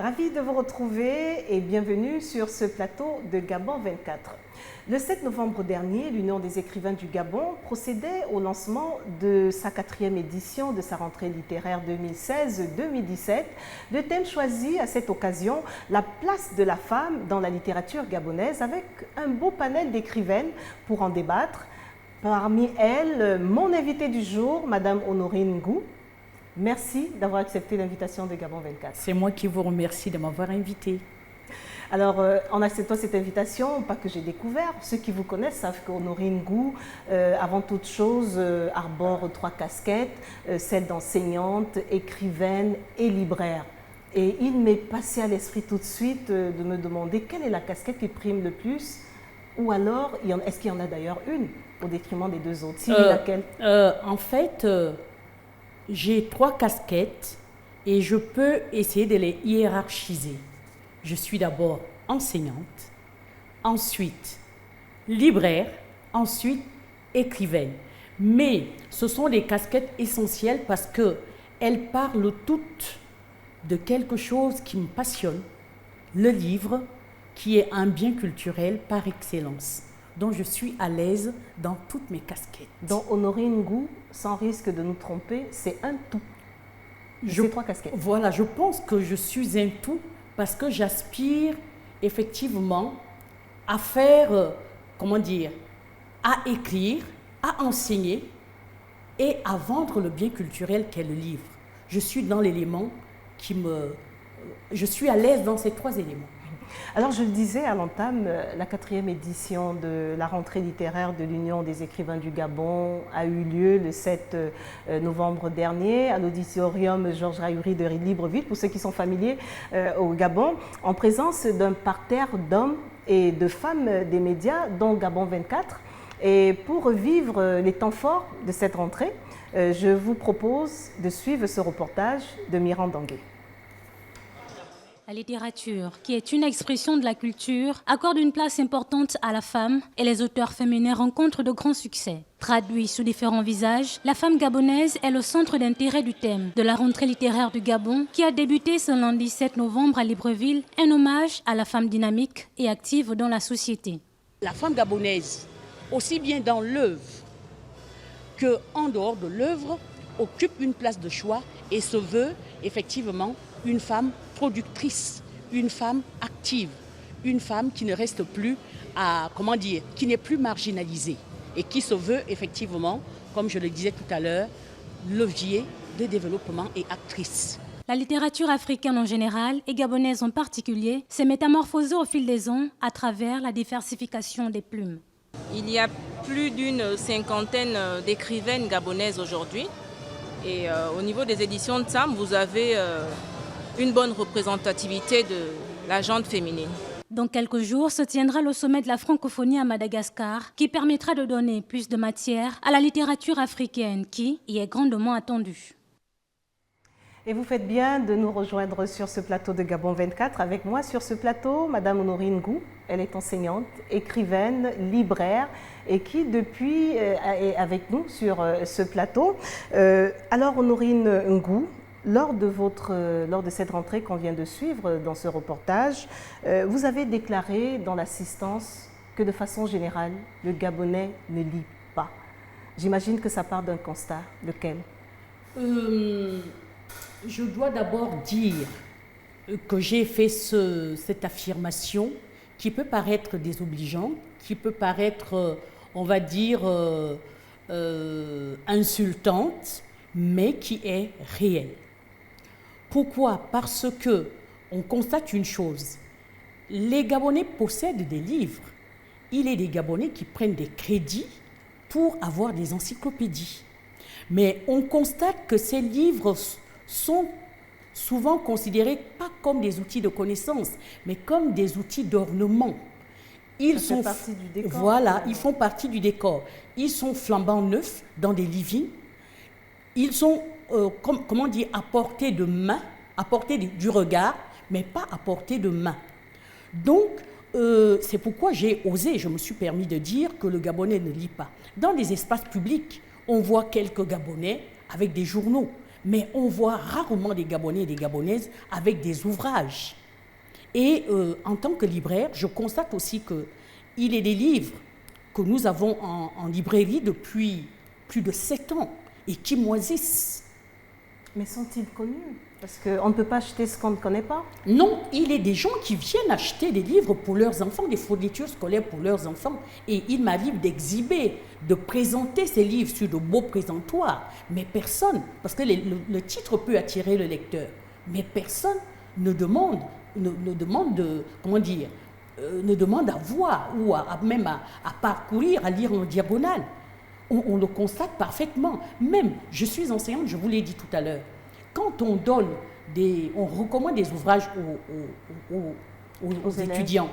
Ravi de vous retrouver et bienvenue sur ce plateau de Gabon 24. Le 7 novembre dernier, l'Union des écrivains du Gabon procédait au lancement de sa 4e édition de sa rentrée littéraire 2016-2017. Le thème choisi à cette occasion, la place de la femme dans la littérature gabonaise, avec un beau panel d'écrivaines pour en débattre. Parmi elles, mon invité du jour, Madame Honorine Ngou. Merci d'avoir accepté l'invitation de Gabon 24. C'est moi qui vous remercie de m'avoir invité. Alors, en acceptant cette invitation, pas que j'ai découvert, ceux qui vous connaissent savent qu'Honorine Ngou, avant toute chose, arbore 3 casquettes, celle d'enseignante, écrivaine et libraire. Et il m'est passé à l'esprit tout de suite de me demander quelle est la casquette qui prime le plus, ou alors, est-ce qu'il y en a d'ailleurs une, au détriment des deux autres? Si oui, laquelle? En fait, j'ai 3 casquettes et je peux essayer de les hiérarchiser. Je suis d'abord enseignante, ensuite libraire, ensuite écrivaine. Mais ce sont des casquettes essentielles parce qu'elles parlent toutes de quelque chose qui me passionne, le livre, qui est un bien culturel par excellence. Donc je suis à l'aise dans toutes mes casquettes. Donc Honorine Ngou, sans risque de nous tromper, c'est un tout. Ces 3 casquettes. Voilà, je pense que je suis un tout parce que j'aspire effectivement à faire, à écrire, à enseigner et à vendre le bien culturel qu'est le livre. Je suis dans l'élément je suis à l'aise dans ces 3 éléments. Alors, je le disais à l'entame, la 4e édition de la rentrée littéraire de l'Union des écrivains du Gabon a eu lieu le 7 novembre dernier à l'auditorium Georges Rayuri de Libreville, pour ceux qui sont familiers au Gabon, en présence d'un parterre d'hommes et de femmes des médias, dont Gabon 24. Et pour revivre les temps forts de cette rentrée, je vous propose de suivre ce reportage de Miran Dangué. La littérature, qui est une expression de la culture, accorde une place importante à la femme et les auteurs féminins rencontrent de grands succès. Traduit sous différents visages, la femme gabonaise est le centre d'intérêt du thème de la rentrée littéraire du Gabon qui a débuté ce lundi 7 novembre à Libreville, un hommage à la femme dynamique et active dans la société. La femme gabonaise, aussi bien dans l'œuvre qu'en dehors de l'œuvre, occupe une place de choix et se veut effectivement une femme productrice, une femme active, une femme qui ne reste plus qui n'est plus marginalisée et qui se veut effectivement, comme je le disais tout à l'heure, levier de développement et actrice. La littérature africaine en général et gabonaise en particulier s'est métamorphosée au fil des ans à travers la diversification des plumes. Il y a plus d'une 50aine d'écrivaines gabonaises aujourd'hui. Et au niveau des éditions de SAM, vous avez une bonne représentativité de la gente féminine. Dans quelques jours se tiendra le sommet de la francophonie à Madagascar qui permettra de donner plus de matière à la littérature africaine qui y est grandement attendue. Et vous faites bien de nous rejoindre sur ce plateau de Gabon 24. Avec moi sur ce plateau, Madame Honorine Ngou. Elle est enseignante, écrivaine, libraire et qui depuis est avec nous sur ce plateau. Alors Honorine Ngou, lors de cette rentrée qu'on vient de suivre dans ce reportage, vous avez déclaré dans l'assistance que de façon générale, le Gabonais ne lit pas. J'imagine que ça part d'un constat. Lequel? Je dois d'abord dire que j'ai fait cette affirmation qui peut paraître désobligeante, qui peut paraître, insultante, mais qui est réelle. Pourquoi? Parce qu'on constate une chose. Les Gabonais possèdent des livres. Il est des Gabonais qui prennent des crédits pour avoir des encyclopédies. Mais on constate que ces livres sont souvent considérés pas comme des outils de connaissance, mais comme des outils d'ornement. Ils font partie du décor. Voilà, ils font partie du décor. Ils sont flambant neufs dans des livings. Ils sont, à portée de main, à portée du regard, mais pas à portée de main. Donc, c'est pourquoi je me suis permis de dire que le Gabonais ne lit pas. Dans les espaces publics, on voit quelques Gabonais avec des journaux. mais on voit rarement des Gabonais et des Gabonaises avec des ouvrages. Et en tant que libraire, je constate aussi qu'il y a des livres que nous avons en librairie depuis plus de 7 ans et qui moisissent. Mais sont-ils connus? Parce qu'on ne peut pas acheter ce qu'on ne connaît pas. Non, il y a des gens qui viennent acheter des livres pour leurs enfants, des fournitures scolaires pour leurs enfants. Et il m'arrive d'exhiber, de présenter ces livres sur de beaux présentoirs. Mais personne, parce que le titre peut attirer le lecteur, mais personne ne demande, ne demande à voir ou même à parcourir, à lire en diagonale. On le constate parfaitement. Même, je suis enseignante, je vous l'ai dit tout à l'heure. Quand on recommande des ouvrages aux étudiants,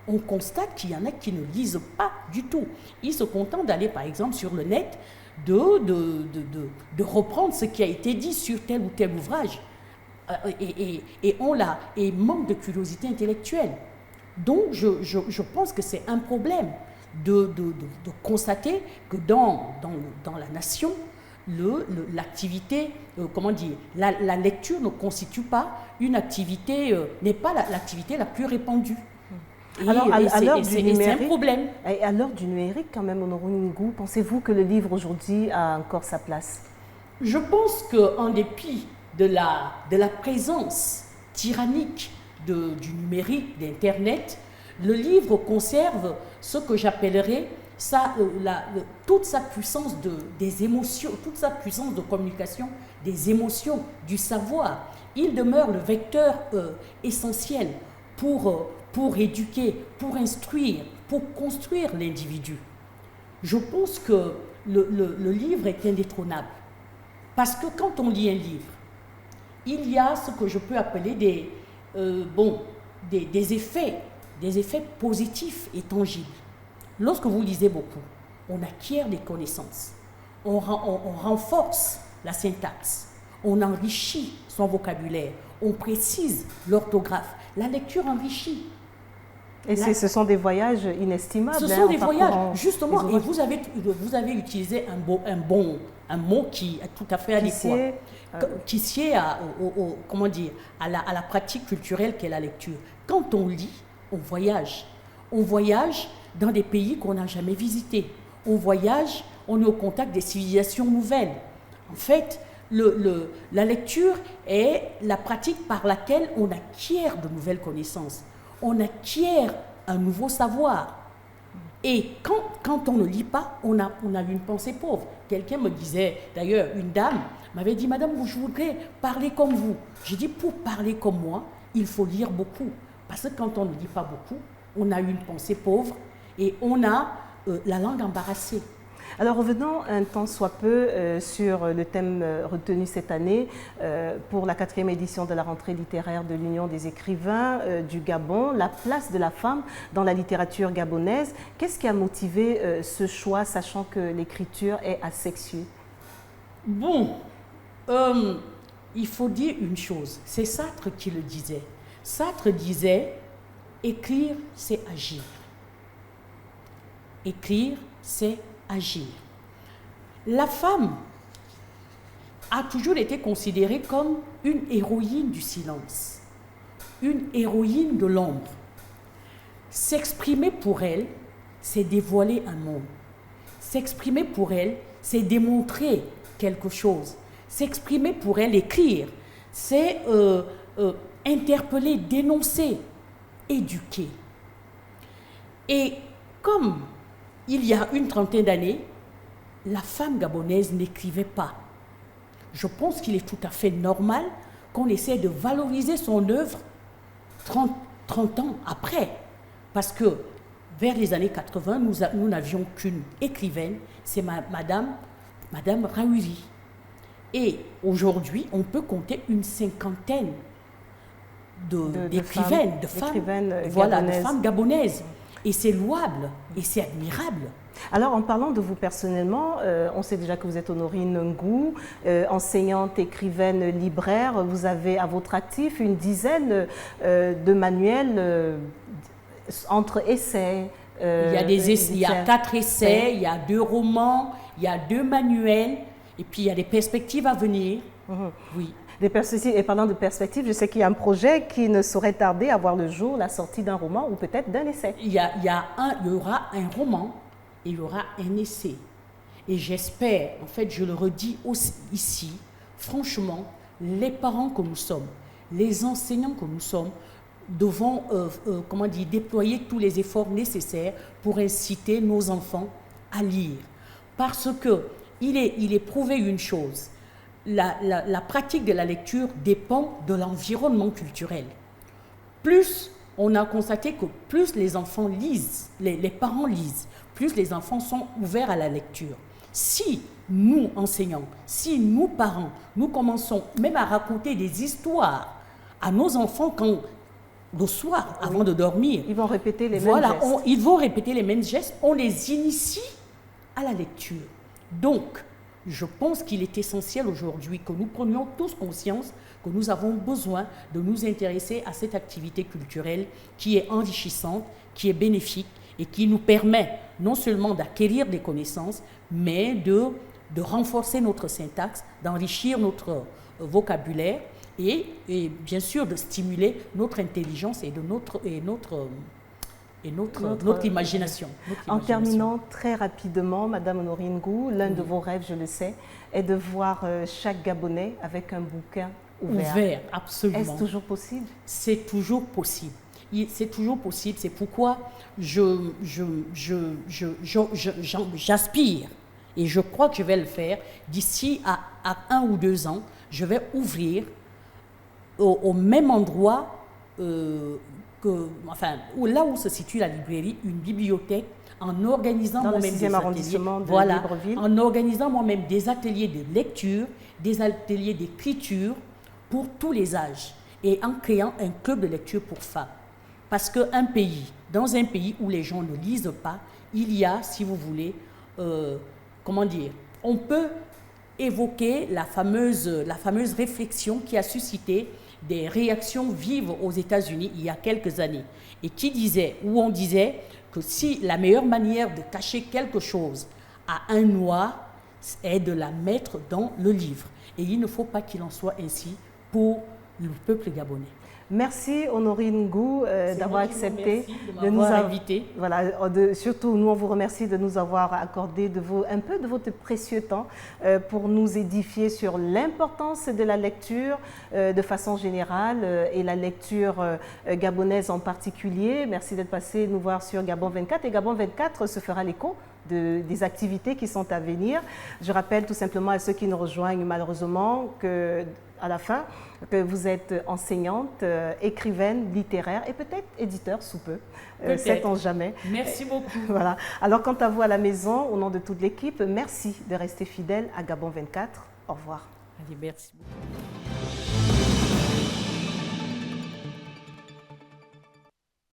on constate qu'il y en a qui ne lisent pas du tout. Ils se contentent d'aller, par exemple, sur le net, de reprendre ce qui a été dit sur tel ou tel ouvrage. Et manque de curiosité intellectuelle. Donc, je pense que c'est un problème de constater que dans la nation, l'activité, la lecture ne constitue pas une activité, n'est pas l'activité la plus répandue. Alors, c'est un problème. Et à l'heure du numérique, quand même, Honorine Ngou, pensez-vous que le livre aujourd'hui a encore sa place? Je pense qu'en dépit de la présence tyrannique du numérique, d'Internet, le livre conserve ce que j'appellerais toute sa puissance des émotions, toute sa puissance de communication des émotions, du savoir. Il demeure le vecteur essentiel pour éduquer, pour instruire, pour construire l'individu. Je pense que le livre est indétrônable. Parce que quand on lit un livre, il y a ce que je peux appeler des effets positifs et tangibles. Lorsque vous lisez beaucoup, on acquiert des connaissances, on renforce la syntaxe, on enrichit son vocabulaire, on précise l'orthographe. La lecture enrichit. Et ce sont des voyages inestimables. Ce sont des voyages, justement. Et vous avez utilisé un mot qui est tout à fait adéquat, qui sied à la pratique culturelle qu'est la lecture. Quand on lit, on voyage. On voyage dans des pays qu'on n'a jamais visités. On voyage, on est au contact des civilisations nouvelles. En fait, la lecture est la pratique par laquelle on acquiert de nouvelles connaissances. On acquiert un nouveau savoir. Et quand on ne lit pas, on a une pensée pauvre. Quelqu'un me disait, d'ailleurs, une dame m'avait dit, Madame, je voudrais parler comme vous. J'ai dit, pour parler comme moi, il faut lire beaucoup. Parce que quand on ne lit pas beaucoup, on a une pensée pauvre et on a la langue embarrassée. Alors revenons un temps soit peu sur le thème retenu cette année pour la 4e édition de la rentrée littéraire de l'Union des écrivains du Gabon, la place de la femme dans la littérature gabonaise. Qu'est-ce qui a motivé ce choix, sachant que l'écriture est asexuée? Bon, il faut dire une chose, c'est Sartre qui le disait. Sartre disait, écrire, c'est agir. Écrire, c'est agir. La femme a toujours été considérée comme une héroïne du silence, une héroïne de l'ombre. S'exprimer pour elle, c'est dévoiler un monde. S'exprimer pour elle, c'est démontrer quelque chose. S'exprimer pour elle, écrire, c'est interpeller, dénoncer, éduquer. Et comme il y a une trentaine d'années, la femme gabonaise n'écrivait pas. Je pense qu'il est tout à fait normal qu'on essaie de valoriser son œuvre 30 ans après. Parce que vers les années 80, nous n'avions qu'une écrivaine, c'est Madame Raouli. Et aujourd'hui, on peut compter une cinquantaine d'écrivaines, de femmes gabonaises. Et c'est louable et c'est admirable. Alors, en parlant de vous personnellement, on sait déjà que vous êtes Honorine Ngou, enseignante, écrivaine, libraire. Vous avez à votre actif une dizaine de manuels entre essais. Il y a 4 essais, il y a 2 romans, il y a 2 manuels, Et puis il y a des perspectives à venir. Oui. Des perspectives, et parlant de perspectives, je sais qu'il y a un projet qui ne saurait tarder à voir le jour, la sortie d'un roman ou peut-être d'un essai. Il y aura un roman et il y aura un essai. Et j'espère, en fait, je le redis aussi ici, franchement, les parents que nous sommes, les enseignants que nous sommes, devons déployer tous les efforts nécessaires pour inciter nos enfants à lire. Parce qu'il est prouvé une chose, la pratique de la lecture dépend de l'environnement culturel. Plus on a constaté que plus les enfants lisent, les parents lisent, plus les enfants sont ouverts à la lecture. Si nous, enseignants, si nous, parents, nous commençons même à raconter des histoires à nos enfants le soir, avant de dormir. Ils vont répéter les mêmes gestes. Ils vont répéter les mêmes gestes. On les initie à la lecture. Donc, je pense qu'il est essentiel aujourd'hui que nous prenions tous conscience que nous avons besoin de nous intéresser à cette activité culturelle qui est enrichissante, qui est bénéfique et qui nous permet non seulement d'acquérir des connaissances, mais de renforcer notre syntaxe, d'enrichir notre vocabulaire et bien sûr de stimuler notre intelligence et notre imagination. En terminant très rapidement, Madame Honorine Ngou, l'un de vos rêves, je le sais, est de voir chaque Gabonais avec un bouquin ouvert. Ouvert, absolument. Est-ce toujours possible? C'est toujours possible. C'est toujours possible. C'est pourquoi j'aspire et je crois que je vais le faire. D'ici à 1 ou 2 ans, je vais ouvrir au même endroit là où se situe la librairie, une bibliothèque, en organisant moi-même des ateliers, en organisant moi-même des ateliers de lecture, des ateliers d'écriture pour tous les âges et en créant un club de lecture pour femmes. Parce dans un pays où les gens ne lisent pas, il y a, si vous voulez, on peut évoquer la fameuse réflexion qui a suscité des réactions vives aux États-Unis il y a quelques années, et on disait que si la meilleure manière de cacher quelque chose à un noir est de la mettre dans le livre. Et il ne faut pas qu'il en soit ainsi pour le peuple gabonais. Merci Honorine Ngou d'avoir accepté de nous inviter. Voilà, surtout nous on vous remercie de nous avoir accordé un peu de votre précieux temps pour nous édifier sur l'importance de la lecture de façon générale et la lecture gabonaise en particulier. Merci d'être passé nous voir sur Gabon 24 et Gabon 24 se fera l'écho des activités qui sont à venir. Je rappelle tout simplement à ceux qui nous rejoignent malheureusement à la fin, que vous êtes enseignante, écrivaine, littéraire et peut-être éditeur sous peu, sait-on jamais. Merci beaucoup. Voilà. Alors quant à vous à la maison, au nom de toute l'équipe, merci de rester fidèle à Gabon 24. Au revoir. Allez, merci beaucoup.